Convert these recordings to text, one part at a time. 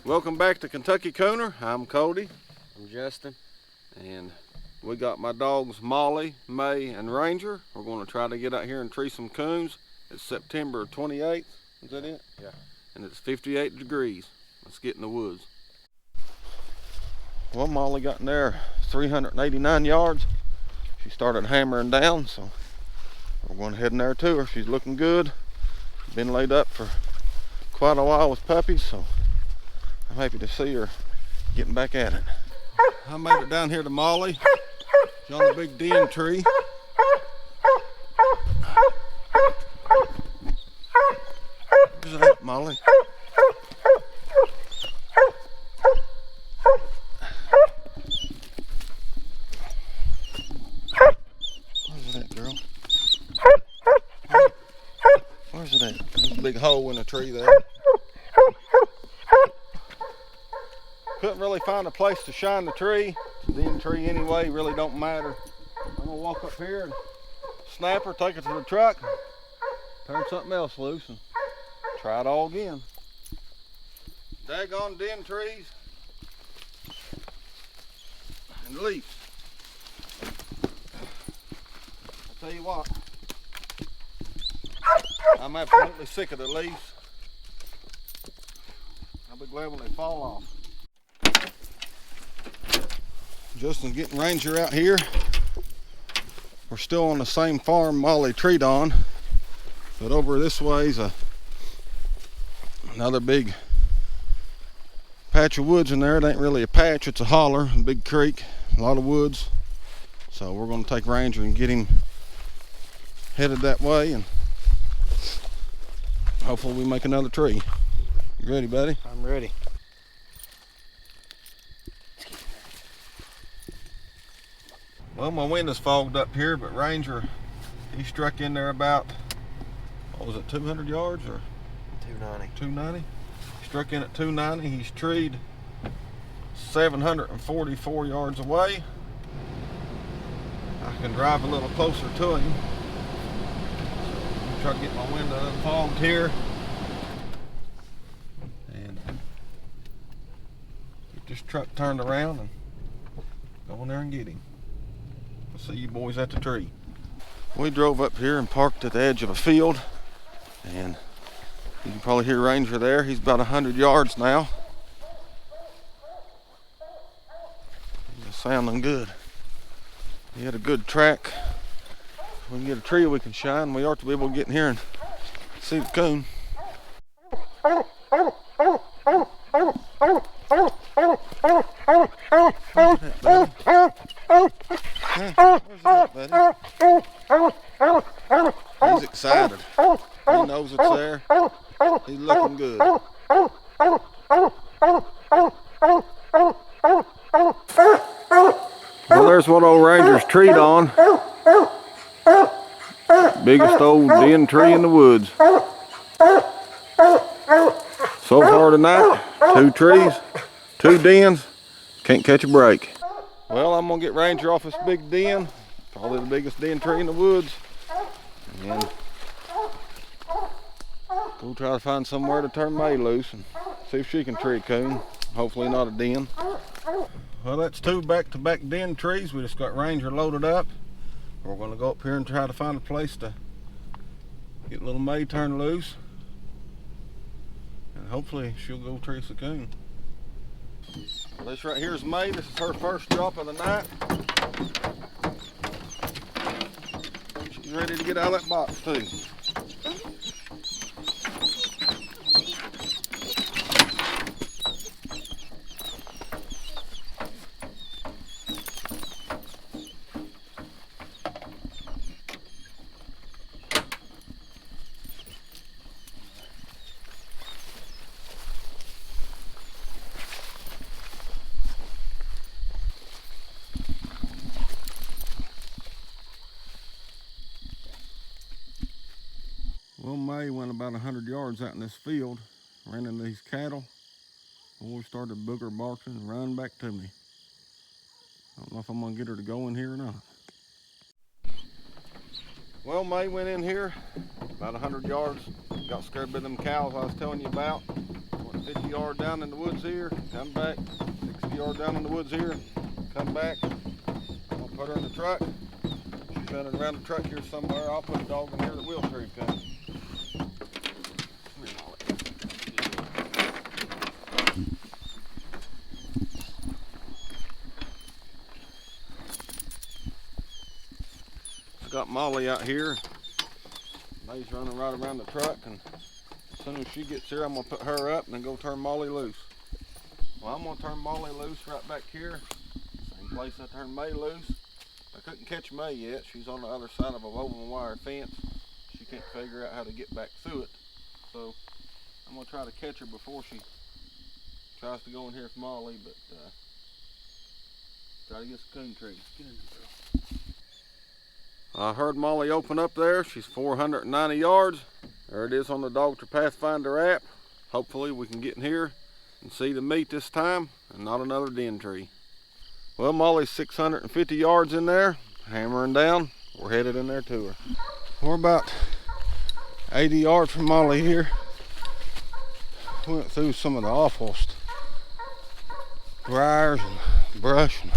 Welcome back to Kentucky Cooner. I'm Cody. I'm Justin. And we got my dogs Molly, May, and Ranger. We're going to try to get out here and tree some coons. It's September 28th. Is that it? Yeah. And it's 58 degrees. Let's get in the woods. Well, Molly got in there 389 yards. She started hammering down, so we're going to head in there to her. She's looking good. Been laid up for quite a while with puppies, so I'm happy to see her getting back at it. I made it down here to Molly. She's on a big den tree. Where's that, Molly? Where's that, girl? Where's it at? There's a big hole in the tree there. Couldn't really find a place to shine the tree. It's a den tree anyway, really don't matter. I'm gonna walk up here and snap her, take her to the truck, turn something else loose and try it all again. Daggone den trees and leaves. I'll tell you what, I'm absolutely sick of the leaves. I'll be glad when they fall off. Justin's getting Ranger out here. We're still on the same farm Molly treed on, but over this way is another big patch of woods in there. It ain't really a patch, it's a holler, a big creek, a lot of woods. So we're going to take Ranger and get him headed that way, and hopefully we make another tree. You ready, buddy? I'm ready. Well, my window's fogged up here, but Ranger, he struck in there about, what was it, 200 yards or? 290. 290? He struck in at 290. He's treed 744 yards away. I can drive a little closer to him. So I'm trying to get my window unfogged here. And get this truck turned around and go in there and get him. We'll see you boys at the tree. We drove up here and parked at the edge of a field, and you can probably hear Ranger there. He's about 100 yards now. He's sounding good. He had a good track. If we can get a tree we can shine, we ought to be able to get in here and see the coon. Where's that, buddy? He's excited. He knows it's there. He's looking good. Well, there's what old Ranger's treed on. Biggest old den tree in the woods. So far tonight, 2 trees, 2 dens, can't catch a break. Well, I'm gonna get Ranger off this big den, probably the biggest den tree in the woods, and go try to find somewhere to turn May loose and see if she can tree a coon. Hopefully not a den. Well, that's 2 back-to-back den trees. We just got Ranger loaded up. We're gonna go up here and try to find a place to get little May turned loose. And hopefully she'll go tree a coon. This right here is May. This is her first drop of the night. She's ready to get out of that box too. May went about 100 yards out in this field, ran into these cattle. Boy started booger barking and running back to me. I don't know if I'm gonna get her to go in here or not. Well, May went in here about 100 yards. Got scared by them cows I was telling you about. Went 50 yards down in the woods here, come back. 60 yards down in the woods here, come back. I'm gonna put her in the truck. She's running around the truck here somewhere. I'll put a dog in here that will retrieve come. Got Molly out here. May's running right around the truck, and as soon as she gets here, I'm gonna put her up and then go turn Molly loose. Well, I'm gonna turn Molly loose right back here, same place I turned May loose. I couldn't catch May yet. She's on the other side of a woven wire fence. She can't figure out how to get back through it. So I'm gonna try to catch her before she tries to go in here with Molly, but try to get some coon trees. Get in there, girl. I heard Molly open up there. She's 490 yards. There it is on the Dogtra Pathfinder app. Hopefully we can get in here and see the meat this time and not another den tree. Well, Molly's 650 yards in there, hammering down. We're headed in there to her. We're about 80 yards from Molly here. Went through some of the awfulest briars and brush and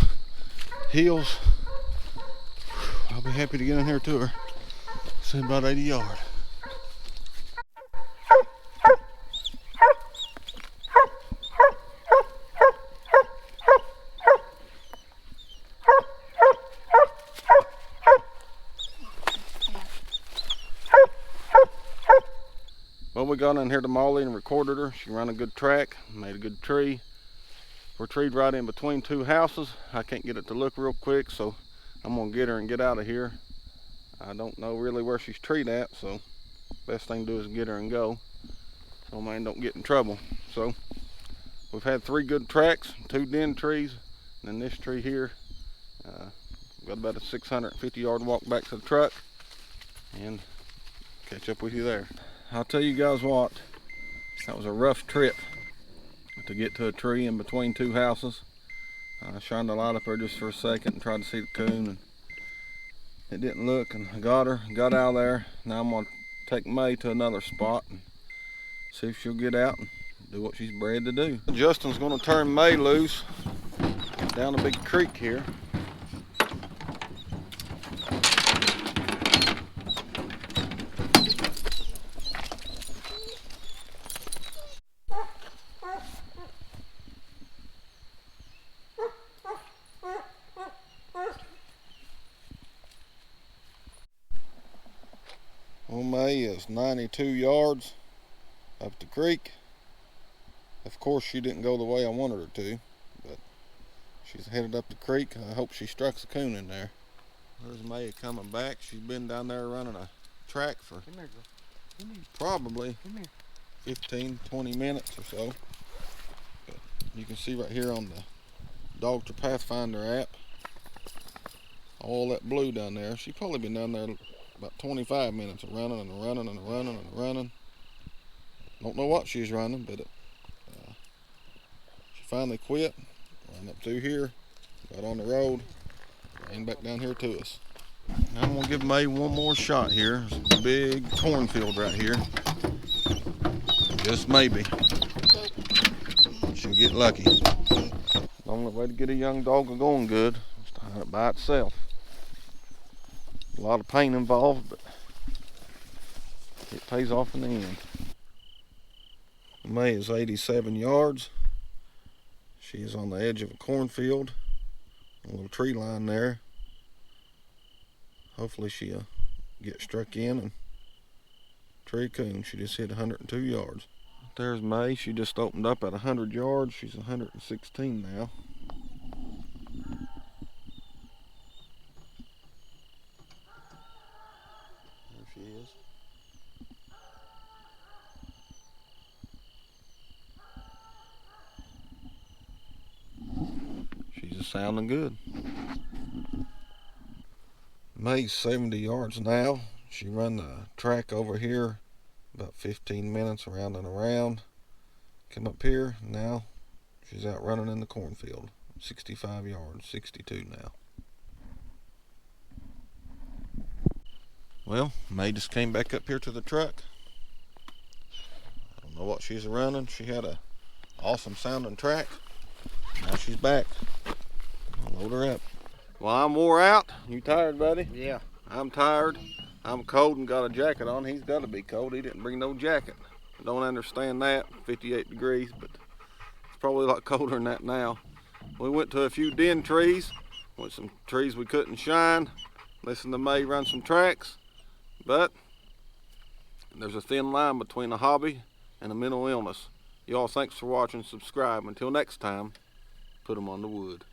hills. I'll be happy to get in here to her. Say about 80 yards. Well, we got in here to Molly and recorded her. She ran a good track, made a good tree. We're treed right in between two houses. I can't get it to look real quick, so I'm gonna get her and get out of here. I don't know really where she's treed at, so best thing to do is get her and go, so man don't get in trouble. So we've had 3 good tracks, 2 den trees, and then this tree here. Got about a 650 yard walk back to the truck, and catch up with you there. I'll tell you guys what, that was a rough trip to get to a tree in between 2 houses. I shined a light up there just for a second and tried to see the coon, and it didn't look, and I got her, got out of there. Now I'm gonna take May to another spot and see if she'll get out and do what she's bred to do. Justin's gonna turn May loose down a big creek here. Well, May is 92 yards up the creek. Of course, she didn't go the way I wanted her to, but she's headed up the creek. I hope she strikes a coon in there. There's May coming back. She's been down there running a track for probably 15, 20 minutes or so. But you can see right here on the Dogtra Pathfinder app, all that blue down there. She's probably been down there about 25 minutes of running and running and running and running. Don't know what she's running, but she finally quit, ran up through here, got on the road, and back down here to us. Now I'm gonna give May one more shot here. There's a big cornfield right here. Just maybe she'll get lucky. The only way to get a young dog going good is to hunt it by itself. A lot of pain involved, but it pays off in the end. May is 87 yards. She is on the edge of a cornfield, a little tree line there. Hopefully she'll get struck in and tree coon. She just hit 102 yards. There's May. She just opened up at 100 yards. She's 116 now. There she is. She's just sounding good. May's 70 yards now. She run the track over here about 15 minutes around and around. Come up here, now she's out running in the cornfield. 65 yards, 62 now. Well, May just came back up here to the truck. I don't know what she's running. She had a awesome sounding track. Now she's back. I'll load her up. Well, I'm wore out. You tired, buddy? Yeah. I'm tired. I'm cold and got a jacket on. He's got to be cold. He didn't bring no jacket. Don't understand that. 58 degrees, but it's probably a lot colder than that now. We went to a few den trees. Went some trees we couldn't shine. Listened to May run some tracks. But there's a thin line between a hobby and a mental illness. Y'all, thanks for watching. Subscribe. Until next time, put 'em on the wood.